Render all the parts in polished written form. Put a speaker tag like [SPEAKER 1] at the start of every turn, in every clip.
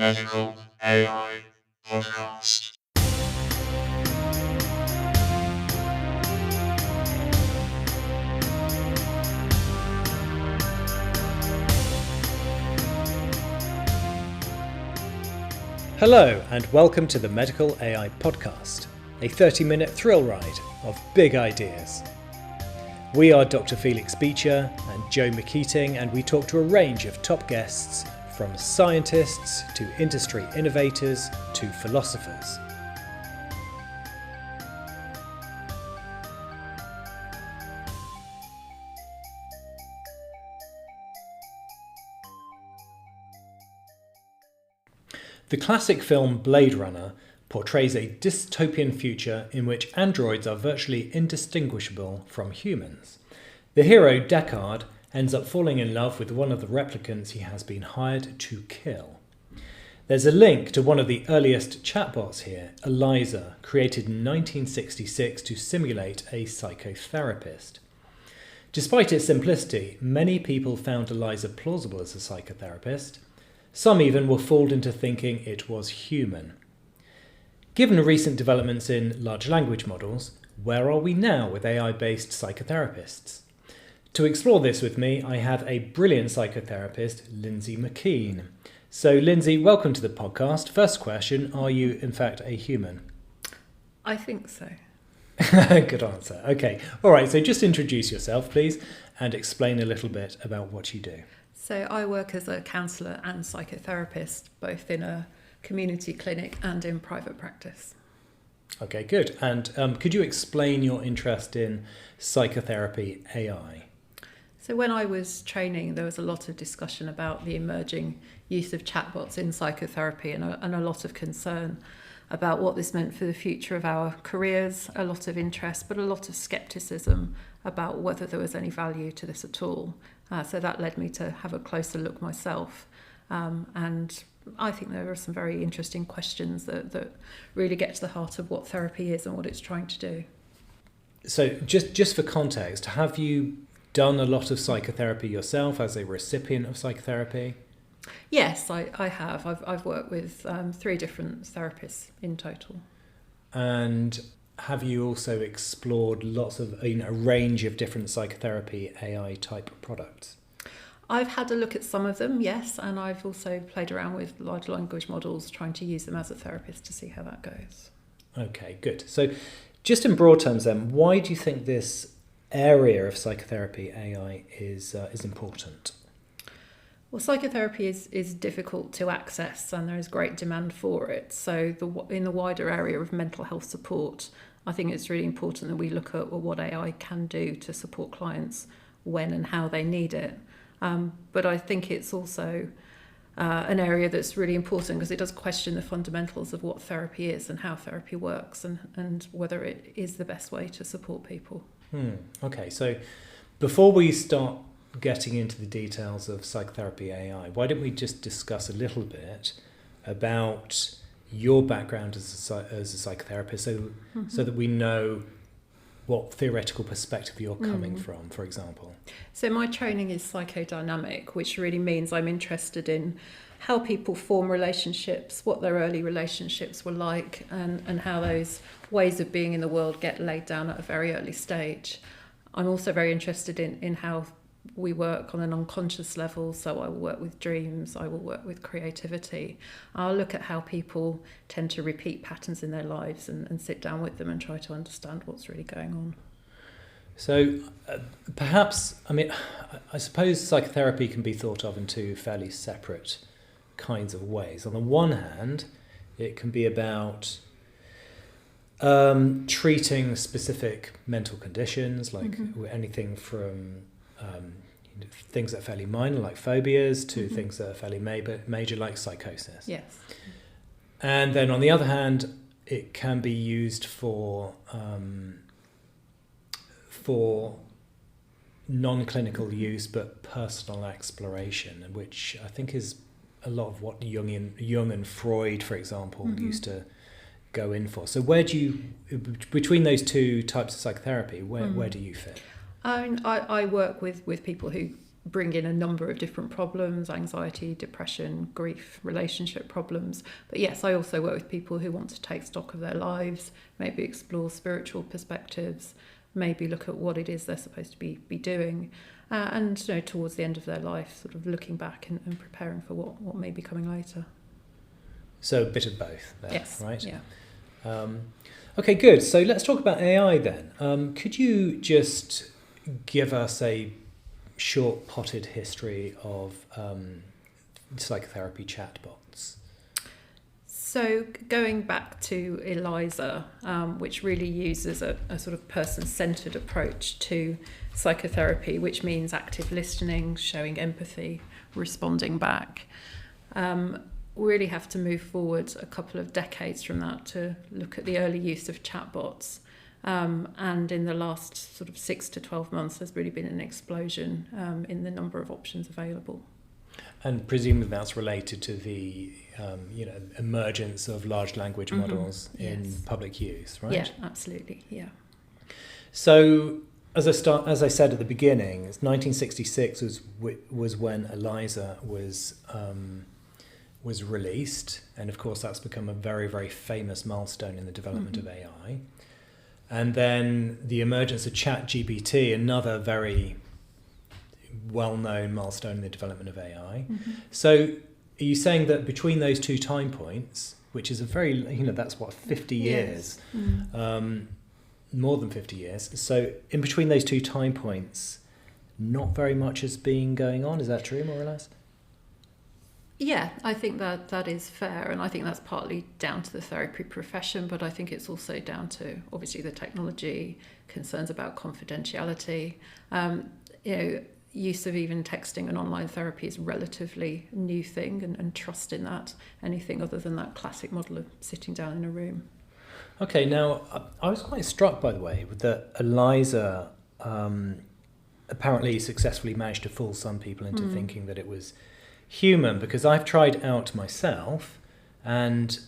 [SPEAKER 1] Medical AI Podcast.
[SPEAKER 2] Hello and welcome to the Medical AI Podcast, a 30-minute thrill ride of big ideas. We are Dr. Felix Beecher and Joe McKean, and we talk to a range of top guests from scientists to industry innovators to philosophers. The classic film Blade Runner portrays a dystopian future in which androids are virtually indistinguishable from humans. The hero, Deckard, ends up falling in love with one of the replicants he has been hired to kill. There's a link to one of the earliest chatbots here, Eliza, created in 1966 to simulate a psychotherapist. Despite its simplicity, many people found Eliza plausible as a psychotherapist. Some even were fooled into thinking it was human. Given recent developments in large language models, where are we now with AI-based psychotherapists? To explore this with me, I have a brilliant psychotherapist, Lindsay McKean. So, Lindsay, welcome to the podcast. First question, are you in fact a human?
[SPEAKER 3] I think so.
[SPEAKER 2] Good answer. Okay. All right, so just introduce yourself, please, and explain a little bit about what you do.
[SPEAKER 3] So I work as a counsellor and psychotherapist, both in a community clinic and in private practice.
[SPEAKER 2] Okay, good. And could you explain your interest in psychotherapy AI?
[SPEAKER 3] So when I was training, there was a lot of discussion about the emerging use of chatbots in psychotherapy and a lot of concern about what this meant for the future of our careers, a lot of interest, but a lot of scepticism about whether there was any value to this at all. So that led me to have a closer look myself. And I think there are some very interesting questions that really get to the heart of what therapy is and what it's trying to do.
[SPEAKER 2] So just for context, have you done a lot of psychotherapy yourself as a recipient of psychotherapy?
[SPEAKER 3] Yes, I have. I've worked with 3 different therapists in total.
[SPEAKER 2] And have you also explored lots of a range of different psychotherapy AI type products?
[SPEAKER 3] I've had a look at some of them, yes, and I've also played around with large language models, trying to use them as a therapist to see how that goes. Okay,
[SPEAKER 2] good. So just in broad terms then, why do you think this area of psychotherapy AI is important?
[SPEAKER 3] Well, psychotherapy is difficult to access and there is great demand for it. So in the wider area of mental health support, I think it's really important that we look at what AI can do to support clients when and how they need it. But I think it's also an area that's really important because it does question the fundamentals of what therapy is and how therapy works and whether it is the best way to support people.
[SPEAKER 2] Okay, so before we start getting into the details of psychotherapy AI, why don't we just discuss a little bit about your background as a psychotherapist so that we know what theoretical perspective you're coming from, for example.
[SPEAKER 3] So my training is psychodynamic, which really means I'm interested in how people form relationships, what their early relationships were like, and how those ways of being in the world get laid down at a very early stage. I'm also very interested in how we work on an unconscious level, so I will work with dreams, I will work with creativity. I'll look at how people tend to repeat patterns in their lives and sit down with them and try to understand what's really going on.
[SPEAKER 2] So perhaps, I suppose psychotherapy can be thought of in 2 fairly separate kinds of ways. On the one hand, it can be about treating specific mental conditions, like anything from things that are fairly minor, like phobias, to things that are fairly major, like psychosis.
[SPEAKER 3] Yes.
[SPEAKER 2] And then on the other hand, it can be used for non-clinical use but personal exploration, which I think is a lot of what Jung and Freud, for example, used to go in for. So where do you, between those 2 types of psychotherapy, where do you fit?
[SPEAKER 3] I work with people who bring in a number of different problems: anxiety, depression, grief, relationship problems. But yes, I also work with people who want to take stock of their lives, maybe explore spiritual perspectives, maybe look at what it is they're supposed to be doing, and towards the end of their life, sort of looking back and preparing for what may be coming later.
[SPEAKER 2] So a bit of both there,
[SPEAKER 3] Yes,
[SPEAKER 2] right?
[SPEAKER 3] yeah.
[SPEAKER 2] Okay, good. So let's talk about AI then. Could you just give us a short potted history of psychotherapy chatbots?
[SPEAKER 3] So going back to ELIZA, which really uses a sort of person-centred approach to psychotherapy, which means active listening, showing empathy, responding back. We really have to move forward a couple of decades from that to look at the early use of chatbots. And in the last sort of 6 to 12 months, there's really been an explosion in the number of options available.
[SPEAKER 2] And presumably that's related to the emergence of large language models in public use, right?
[SPEAKER 3] Yeah, absolutely. Yeah.
[SPEAKER 2] So as I said at the beginning, 1966 was when ELIZA was released, and of course that's become a very, very famous milestone in the development of AI. And then the emergence of ChatGPT, another very well-known milestone in the development of AI. So are you saying that between those two time points, which is a very, that's what, 50 years, more than 50 years. So in between those two time points, not very much has been going on. Is that true, more or less?
[SPEAKER 3] Yeah, I think that is fair, and I think that's partly down to the therapy profession, but I think it's also down to obviously the technology, concerns about confidentiality. Use of even texting and online therapy is a relatively new thing, and trust in that, anything other than that classic model of sitting down in a room.
[SPEAKER 2] Okay, now I was quite struck, by the way, with that ELIZA apparently successfully managed to fool some people into thinking that it was human, because I've tried out myself, and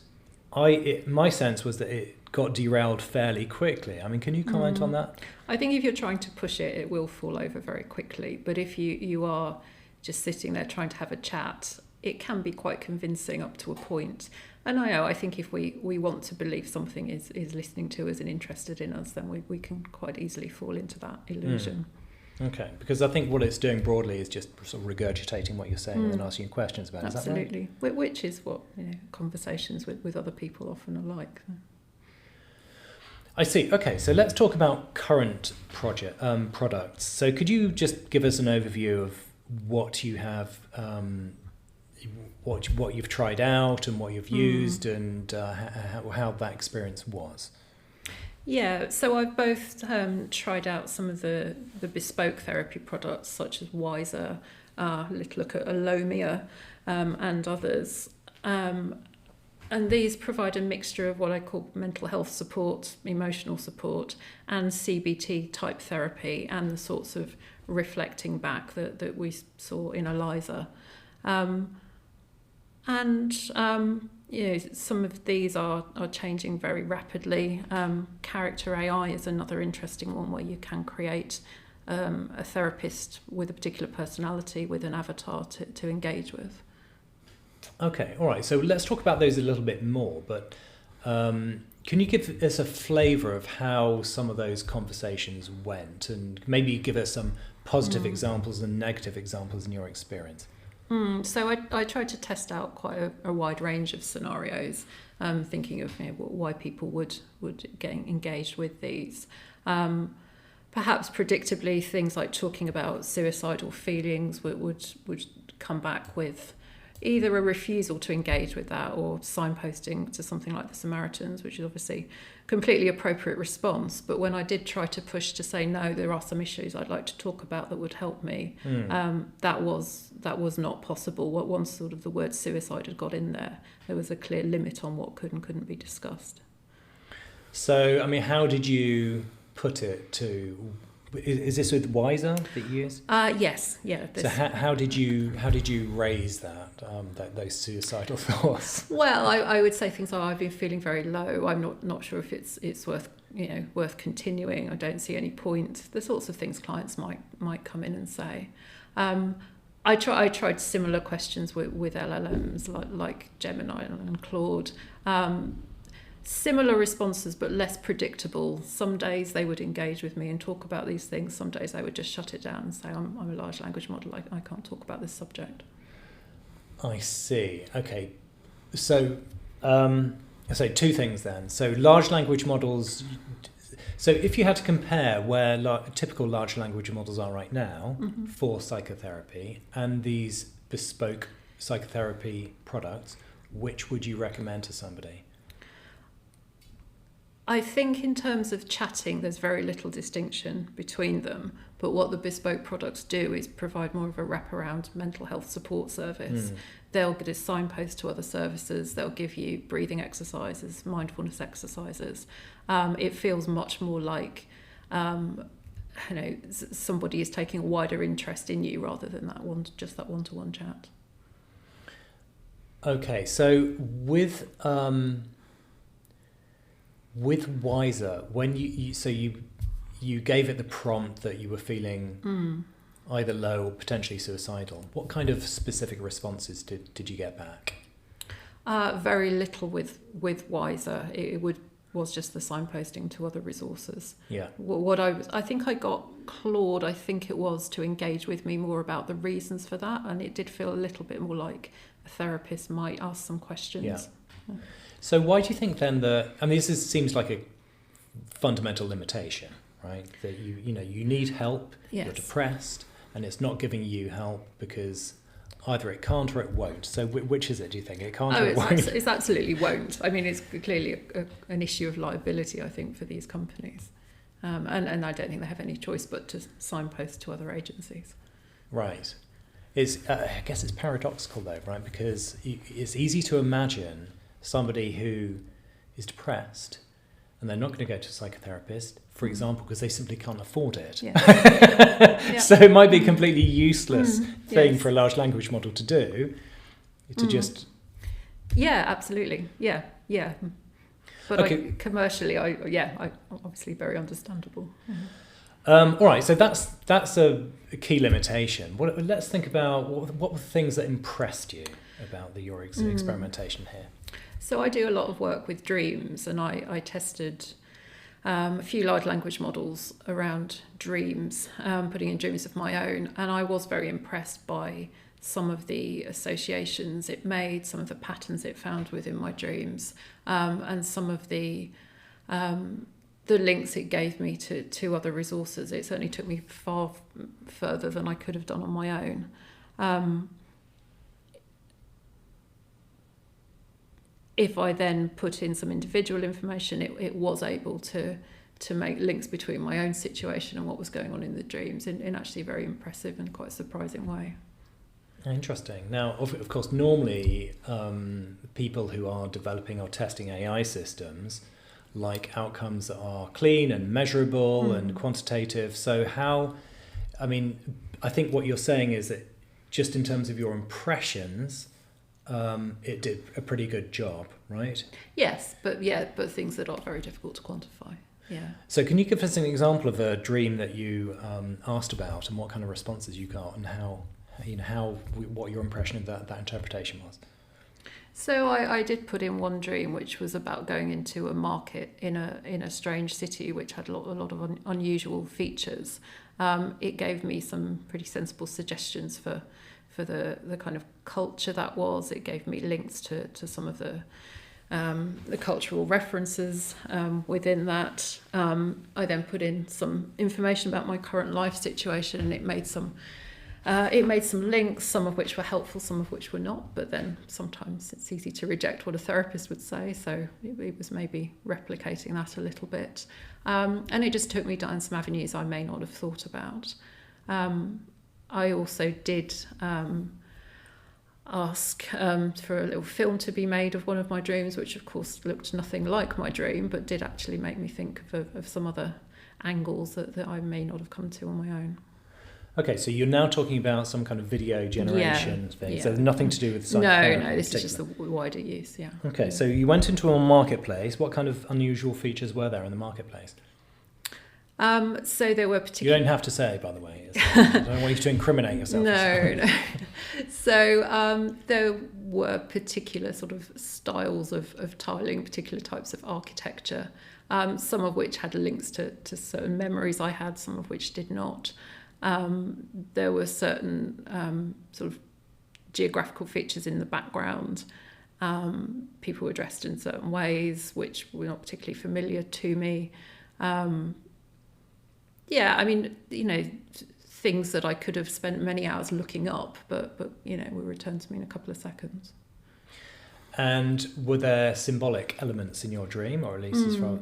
[SPEAKER 2] my sense was that it got derailed fairly quickly. I mean, can you comment on that?
[SPEAKER 3] I think if you're trying to push it, it will fall over very quickly. But if you are just sitting there trying to have a chat, it can be quite convincing up to a point. And I think if we want to believe something is listening to us and interested in us, then we can quite easily fall into that illusion.
[SPEAKER 2] Okay, because I think what it's doing broadly is just sort of regurgitating what you're saying and then asking you questions about it.
[SPEAKER 3] Absolutely.
[SPEAKER 2] Is that right?
[SPEAKER 3] Which is what conversations with other people often are like.
[SPEAKER 2] I see. Okay, so let's talk about current products. So could you just give us an overview of what you have, what you've tried out and what you've used, and how that experience was?
[SPEAKER 3] Yeah, so I've both tried out some of the bespoke therapy products, such as Wiser, little look at Alomia, and others. And these provide a mixture of what I call mental health support, emotional support, and CBT type therapy, and the sorts of reflecting back that we saw in ELIZA. Some of these are changing very rapidly. Character AI is another interesting one, where you can create a therapist with a particular personality with an avatar to engage with.
[SPEAKER 2] Okay, all right. So let's talk about those a little bit more. But can you give us a flavour of how some of those conversations went, and maybe give us some positive examples and negative examples in your experience?
[SPEAKER 3] So I tried to test out quite a wide range of scenarios, thinking of why people would get engaged with these. Perhaps predictably, things like talking about suicidal feelings would come back with either a refusal to engage with that, or signposting to something like the Samaritans, which is obviously a completely appropriate response. But when I did try to push to say, no, there are some issues I'd like to talk about that would help me, that was not possible. Once sort of the word suicide had got in there was a clear limit on what could and couldn't be discussed.
[SPEAKER 2] So, I mean, how did you put it to... Is this with Wiser that you use?
[SPEAKER 3] Yes, yeah.
[SPEAKER 2] So how did you raise that those suicidal thoughts?
[SPEAKER 3] Well, I would say things like, I've been feeling very low. I'm not sure if it's worth continuing. I don't see any point. The sorts of things clients might come in and say. I tried similar questions with LLMs like Gemini and Claude. Similar responses, but less predictable. Some days they would engage with me and talk about these things. Some days they would just shut it down and say, I'm a large language model. I can't talk about this subject.
[SPEAKER 2] I see. Okay. So, two things then. So large language models. So if you had to compare where typical large language models are right now for psychotherapy and these bespoke psychotherapy products, which would you recommend to somebody?
[SPEAKER 3] I think in terms of chatting, there's very little distinction between them. But what the bespoke products do is provide more of a wraparound mental health support service. They'll get a signpost to other services. They'll give you breathing exercises, mindfulness exercises. It feels much more like somebody is taking a wider interest in you rather than that one-to-one chat.
[SPEAKER 2] Okay, so with Wiser, when you gave it the prompt that you were feeling either low or potentially suicidal, what kind of specific responses did you get back?
[SPEAKER 3] Very little with Wiser. It was just the signposting to other resources.
[SPEAKER 2] Yeah.
[SPEAKER 3] I think I got Claude. I think it was to engage with me more about the reasons for that, and it did feel a little bit more like a therapist might ask some questions.
[SPEAKER 2] Yeah. So why do you think then seems like a fundamental limitation, right? That you need help,
[SPEAKER 3] yes.
[SPEAKER 2] You're depressed, and it's not giving you help because either it can't or it won't. So which is it, do you think? It can't or it won't?
[SPEAKER 3] It absolutely won't. I mean, it's clearly an issue of liability, I think, for these companies. And I don't think they have any choice but to signpost to other agencies.
[SPEAKER 2] Right. I guess it's paradoxical though, right? Because it's easy to imagine somebody who is depressed and they're not going to go to a psychotherapist, for example, because they simply can't afford it.
[SPEAKER 3] Yeah. Yeah.
[SPEAKER 2] So it might be a completely useless thing
[SPEAKER 3] yes.
[SPEAKER 2] for a large language model to do, to just...
[SPEAKER 3] Yeah, absolutely. Yeah. But
[SPEAKER 2] okay.
[SPEAKER 3] Commercially, I obviously very understandable.
[SPEAKER 2] All right, so that's a key limitation. Let's think about what were the things that impressed you about your experimentation here.
[SPEAKER 3] So I do a lot of work with dreams, and I tested a few large language models around dreams, putting in dreams of my own, and I was very impressed by some of the associations it made, some of the patterns it found within my dreams, and some of the links it gave me to other resources. It certainly took me far further than I could have done on my own. If I then put in some individual information, it was able to make links between my own situation and what was going on in the dreams in actually a very impressive and quite surprising way.
[SPEAKER 2] Interesting. Now, of course, normally people who are developing or testing AI systems like outcomes that are clean and measurable and quantitative. So I think what you're saying is that just in terms of your impressions, it did a pretty good job, right?
[SPEAKER 3] Yes, but things that are very difficult to quantify. Yeah.
[SPEAKER 2] So can you give us an example of a dream that you asked about and what kind of responses you got and what your impression of that interpretation was?
[SPEAKER 3] So I did put in one dream which was about going into a market in a strange city which had a lot of unusual features. It gave me some pretty sensible suggestions for the kind of culture that was. It gave me links to some of the cultural references within that. I then put in some information about my current life situation, and it made some links, some of which were helpful, some of which were not, but then sometimes it's easy to reject what a therapist would say, so it was maybe replicating that a little bit. And it just took me down some avenues I may not have thought about. I also did ask for a little film to be made of one of my dreams, which of course looked nothing like my dream, but did actually make me think of some other angles that I may not have come to on my own.
[SPEAKER 2] Okay, so you're now talking about some kind of video generation thing,
[SPEAKER 3] yeah.
[SPEAKER 2] so nothing to do with psychotherapy.
[SPEAKER 3] No, this is just the wider use, yeah.
[SPEAKER 2] Okay, so you went into a marketplace. What kind of unusual features were there in the marketplace?
[SPEAKER 3] So there were
[SPEAKER 2] You
[SPEAKER 3] particular.
[SPEAKER 2] don't have to say, by the way. I don't want you to incriminate yourself.
[SPEAKER 3] No. So there were particular sort of styles of tiling, particular types of architecture, some of which had links to certain memories I had, some of which did not. There were certain sort of geographical features in the background. People were dressed in certain ways which were not particularly familiar to me. Yeah, I mean, things that I could have spent many hours looking up, but were returned to me in a couple of seconds.
[SPEAKER 2] And were there symbolic elements in your dream, or at least as far?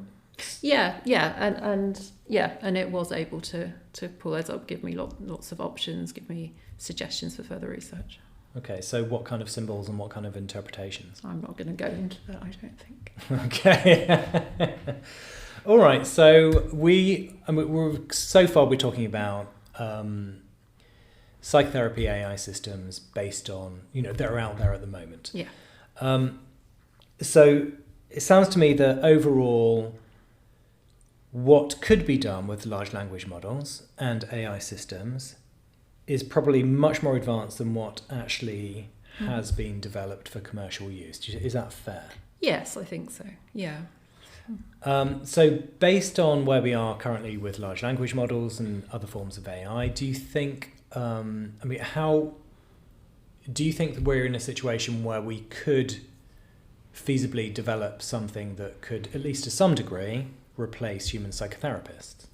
[SPEAKER 3] Yeah, and it was able to pull those up, give me lots of options, give me suggestions for further research.
[SPEAKER 2] Okay, so what kind of symbols and what kind of interpretations?
[SPEAKER 3] I'm not going to go into that, I don't think.
[SPEAKER 2] Okay. All right, so we're talking about psychotherapy AI systems based on, that are out there at the moment.
[SPEAKER 3] Yeah.
[SPEAKER 2] So it sounds to me that overall, what could be done with large language models and AI systems is probably much more advanced than what actually has been developed for commercial use. Is that fair?
[SPEAKER 3] Yes, I think so. Yeah.
[SPEAKER 2] So based on where we are currently with large language models and other forms of AI, do you think, how do you think that we're in a situation where we could feasibly develop something that could, at least to some degree, replace human psychotherapists?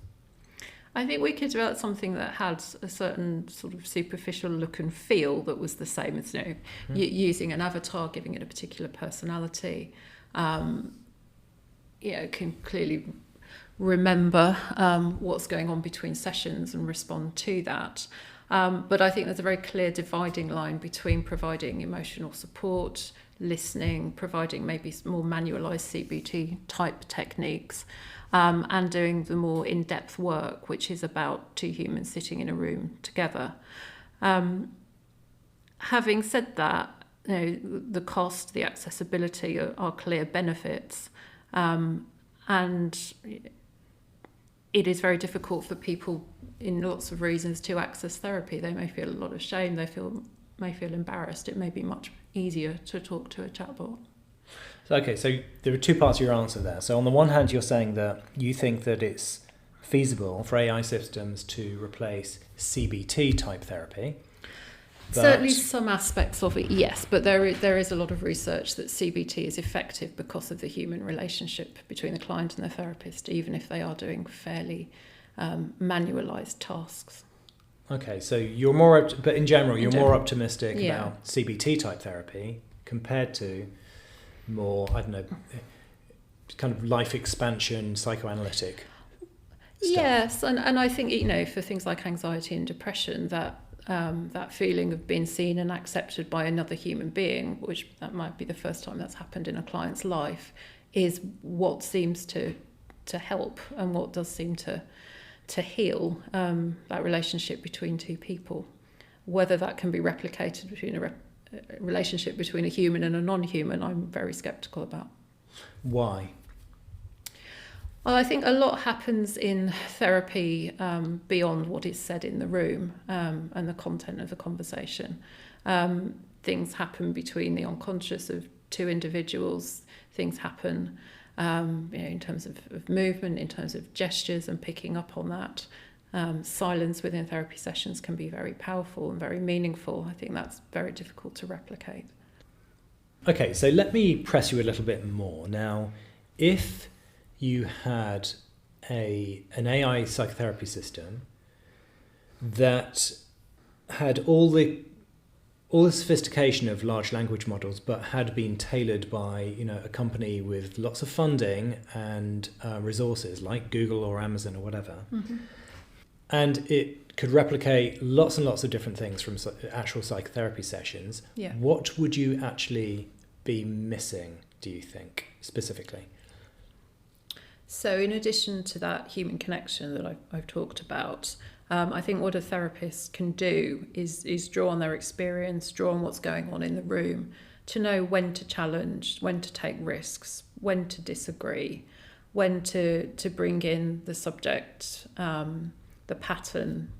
[SPEAKER 3] I think we could develop something that had a certain sort of superficial look and feel that was the same as, using an avatar, giving it a particular personality. Can clearly remember what's going on between sessions and respond to that. But I think there's a very clear dividing line between providing emotional support, listening, providing maybe more manualised CBT type techniques, and doing the more in-depth work, which is about two humans sitting in a room together. Having said that, the cost, the accessibility are clear benefits. And it is very difficult for people in lots of reasons to access therapy. They may feel a lot of shame, may feel embarrassed. It may be much easier to talk to a chatbot.
[SPEAKER 2] Okay, so there are two parts of your answer there. So on the one hand, you're saying that you think that it's feasible for AI systems to replace CBT type therapy.
[SPEAKER 3] Certainly some aspects of it, yes, but there is a lot of research that CBT is effective because of the human relationship between the client and the therapist, even if they are doing fairly manualised tasks.
[SPEAKER 2] Okay, so you're but in general, you're more optimistic about CBT type therapy compared to more, kind of life expansion, psychoanalytic stuff.
[SPEAKER 3] Yes, and I think, for things like anxiety and depression, that feeling of being seen and accepted by another human being, which that might be the first time that's happened in a client's life, is what seems to help and what does seem to heal that relationship between two people. Whether that can be replicated between a relationship between a human and a non-human, I'm very sceptical about.
[SPEAKER 2] Why?
[SPEAKER 3] Well, I think a lot happens in therapy beyond what is said in the room and the content of the conversation. Things happen between the unconscious of two individuals. Things happen in terms of movement, in terms of gestures and picking up on that. Silence within therapy sessions can be very powerful and very meaningful. I think that's very difficult to replicate.
[SPEAKER 2] Okay, so let me press you a little bit more. Now, if you had an AI psychotherapy system that had all the sophistication of large language models, but had been tailored by a company with lots of funding and resources like Google or Amazon or whatever, and it could replicate lots and lots of different things from actual psychotherapy sessions, what would you actually be missing, do you think, specifically?
[SPEAKER 3] So in addition to that human connection that I've talked about, I think what a therapist can do is draw on their experience, draw on what's going on in the room, to know when to challenge, when to take risks, when to disagree, when to bring in the subject, the pattern,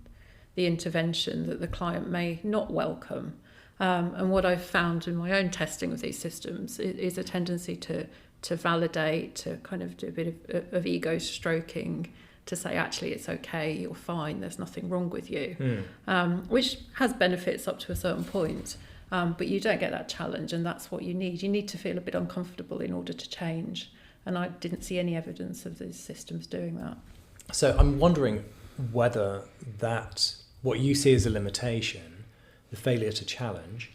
[SPEAKER 3] the intervention that the client may not welcome. And what I've found in my own testing of these systems is a tendency to validate, to kind of do a bit of ego stroking, to say, actually, it's okay, you're fine, there's nothing wrong with you, which has benefits up to a certain point. But you don't get that challenge, and that's what you need. You need to feel a bit uncomfortable in order to change. And I didn't see any evidence of these systems doing that.
[SPEAKER 2] So I'm wondering whether that, what you see as a limitation, the failure to challenge,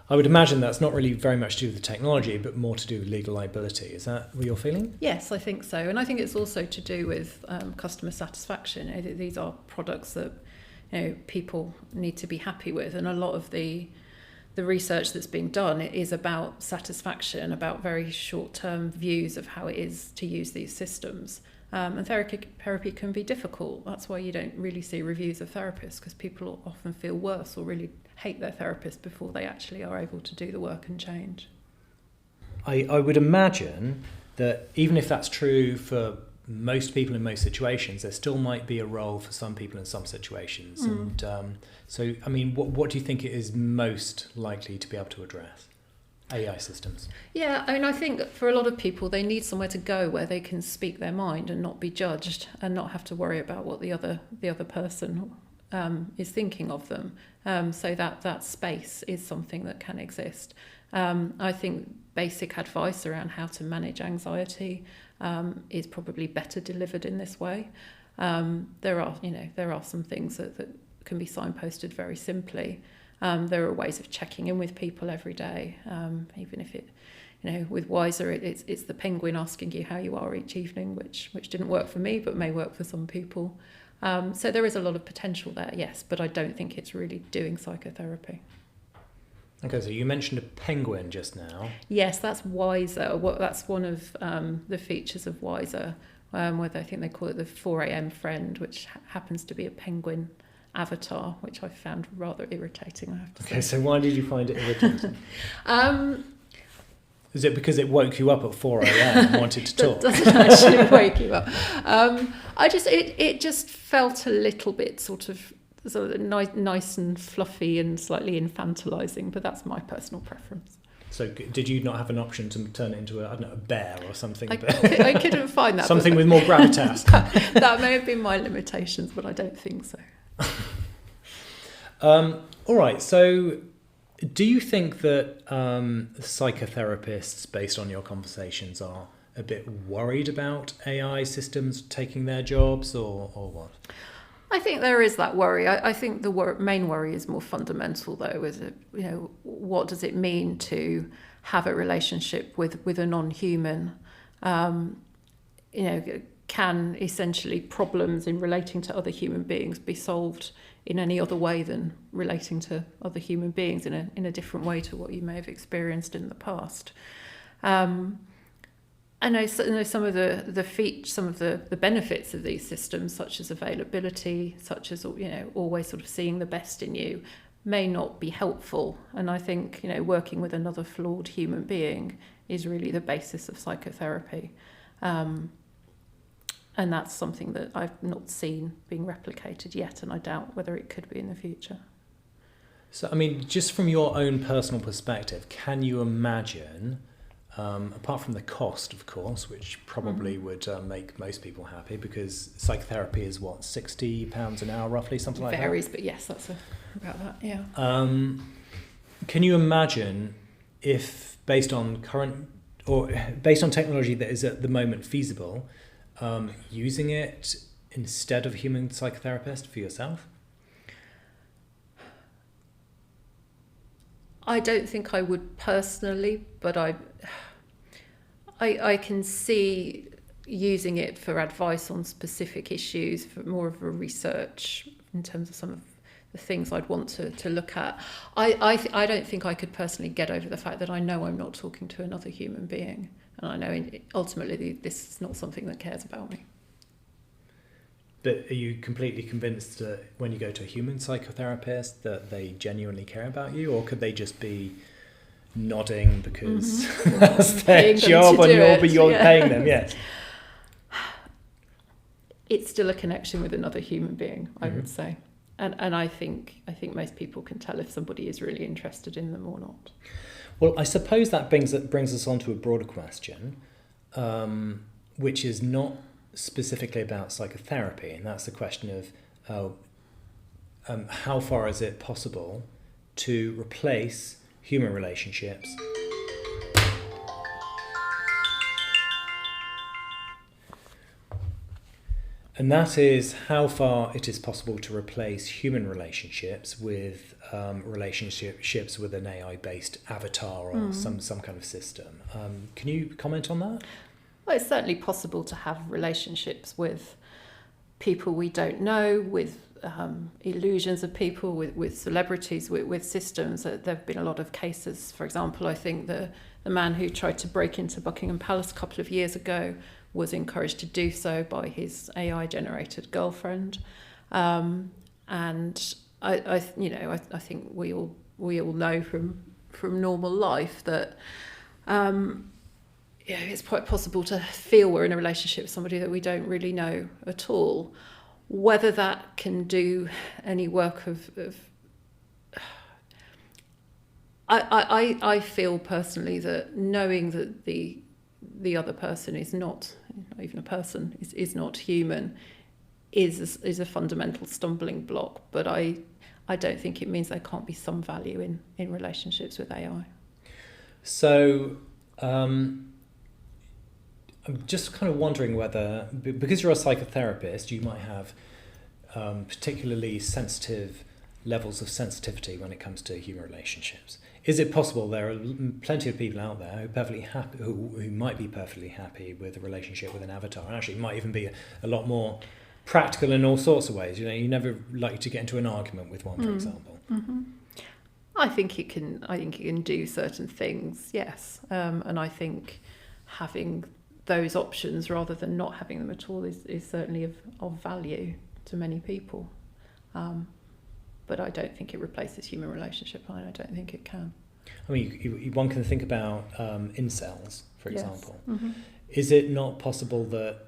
[SPEAKER 2] I would imagine that's not really very much to do with the technology, but more to do with legal liability. Is that what you're feeling?
[SPEAKER 3] Yes, I think so. And I think it's also to do with customer satisfaction. These are products that people need to be happy with. And a lot of the research that's being done is about satisfaction, about very short-term views of how it is to use these systems. And therapy can be difficult. That's why you don't really see reviews of therapists, because people often feel worse or really hate their therapist before they actually are able to do the work and change.
[SPEAKER 2] I would imagine that even if that's true for most people in most situations, there still might be a role for some people in some situations. And so, I mean, what do you think it is most likely to be able to address? AI systems.
[SPEAKER 3] Yeah, I mean, I think for a lot of people, they need somewhere to go where they can speak their mind and not be judged and not have to worry about what the other person is thinking of them. So that space is something that can exist. I think basic advice around how to manage anxiety is probably better delivered in this way. There are some things that can be signposted very simply. There are ways of checking in with people every day, even if it, with Wiser, it's the penguin asking you how you are each evening, which didn't work for me, but may work for some people. So there is a lot of potential there, yes, but I don't think it's really doing psychotherapy.
[SPEAKER 2] Okay, so you mentioned a penguin just now.
[SPEAKER 3] Yes, that's Wiser. That's one of the features of Wiser, where I think they call it the 4 a.m. friend, which happens to be a penguin avatar, which I found rather irritating, I have to say.
[SPEAKER 2] Okay, so why did you find it irritating? Is it because it woke you up at 4 a.m. and wanted to talk?
[SPEAKER 3] It doesn't actually wake you up. It just felt a little bit sort of nice and fluffy and slightly infantilizing, but that's my personal preference.
[SPEAKER 2] So did you not have an option to turn it into a bear or something?
[SPEAKER 3] I couldn't find that.
[SPEAKER 2] Something with more gravitas.
[SPEAKER 3] That may have been my limitations, but I don't think so.
[SPEAKER 2] All right, so do you think that psychotherapists, based on your conversations, are a bit worried about AI systems taking their jobs, or what?
[SPEAKER 3] I think there is that worry. I think the main worry is more fundamental, though. Is it, what does it mean to have a relationship with a non-human? Can essentially problems in relating to other human beings be solved in any other way than relating to other human beings in a different way to what you may have experienced in the past? I know some of the benefits of these systems, such as availability, such as always sort of seeing the best in you, may not be helpful. And I think working with another flawed human being is really the basis of psychotherapy. And that's something that I've not seen being replicated yet, and I doubt whether it could be in the future.
[SPEAKER 2] So, I mean, just from your own personal perspective, can you imagine, apart from the cost, of course, which probably would make most people happy, because psychotherapy is, what, £60 an hour roughly, something like that?
[SPEAKER 3] Varies, but yes, that's about that, yeah.
[SPEAKER 2] Can you imagine if, based on technology that is at the moment feasible, using it instead of a human psychotherapist for yourself?
[SPEAKER 3] I don't think I would personally, but I can see using it for advice on specific issues, for more of a research in terms of some of the things I'd want to look at. I don't think I could personally get over the fact that I know I'm not talking to another human being, and I know ultimately this is not something that cares about me.
[SPEAKER 2] But are you completely convinced that when you go to a human psychotherapist that they genuinely care about you, or could they just be nodding because that's their
[SPEAKER 3] Paying them
[SPEAKER 2] job
[SPEAKER 3] to
[SPEAKER 2] and
[SPEAKER 3] do
[SPEAKER 2] you're
[SPEAKER 3] it,
[SPEAKER 2] beyond
[SPEAKER 3] yeah.
[SPEAKER 2] paying them, yes.
[SPEAKER 3] It's still a connection with another human being, I
[SPEAKER 2] Mm-hmm.
[SPEAKER 3] would say. And I think most people can tell if somebody is really interested in them or not.
[SPEAKER 2] Well, I suppose that brings us on to a broader question, which is not specifically about psychotherapy, and that's the question of how far is it possible to replace human relationships and that is how far it is possible to replace human relationships with relationships with an AI-based avatar or some kind of system. Can you comment on that?
[SPEAKER 3] Well, it's certainly possible to have relationships with people we don't know, with illusions of people, with celebrities, with systems. There have been a lot of cases. For example, I think the man who tried to break into Buckingham Palace a couple of years ago was encouraged to do so by his AI-generated girlfriend, and I think we all know from normal life that it's quite possible to feel we're in a relationship with somebody that we don't really know at all. Whether that can do any work I feel personally that knowing that the other person is not even a person, is not human, is a fundamental stumbling block. But I don't think it means there can't be some value in relationships with AI.
[SPEAKER 2] So I'm just kind of wondering whether, because you're a psychotherapist, you might have particularly sensitive levels of sensitivity when it comes to human relationships. Is it possible there are plenty of people out there who might be perfectly happy with a relationship with an avatar, and actually might even be a lot more practical in all sorts of ways? You never like to get into an argument with one, for example.
[SPEAKER 3] Mm-hmm. I think it can do certain things, yes, and I think having those options rather than not having them at all is certainly of value to many people. But I don't think it replaces human relationship, and I don't think it can.
[SPEAKER 2] I mean, one can think about incels, for example.
[SPEAKER 3] Yes. Mm-hmm.
[SPEAKER 2] Is it not possible that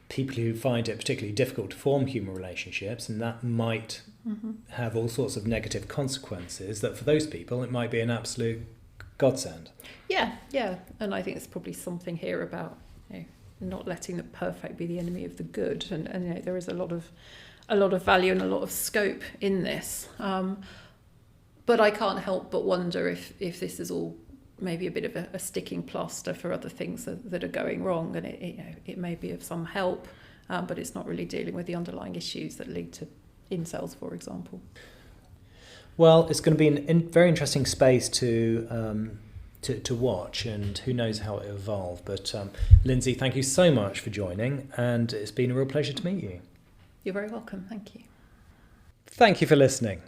[SPEAKER 2] people who find it particularly difficult to form human relationships, and that might have all sorts of negative consequences, that for those people it might be an absolute godsend?
[SPEAKER 3] Yeah, and I think there's probably something here about not letting the perfect be the enemy of the good, and there is a lot of value and a lot of scope in this. But I can't help but wonder if this is all maybe a bit of a sticking plaster for other things that are going wrong, and it may be of some help, but it's not really dealing with the underlying issues that lead to incels, for example.
[SPEAKER 2] Well, it's going to be a very interesting space to watch, and who knows how it will evolve. But Lindsay, thank you so much for joining, and it's been a real pleasure to meet you.
[SPEAKER 3] You're very welcome. Thank you.
[SPEAKER 2] Thank you for listening.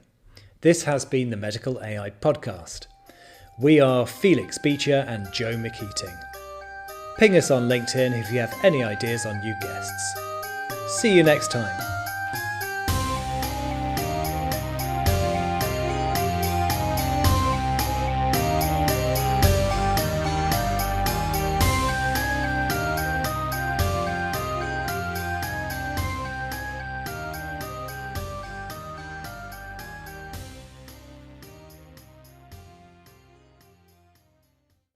[SPEAKER 2] This has been the Medical AI Podcast. We are Felix Beecher and Joe McKean. Ping us on LinkedIn if you have any ideas on new guests. See you next time.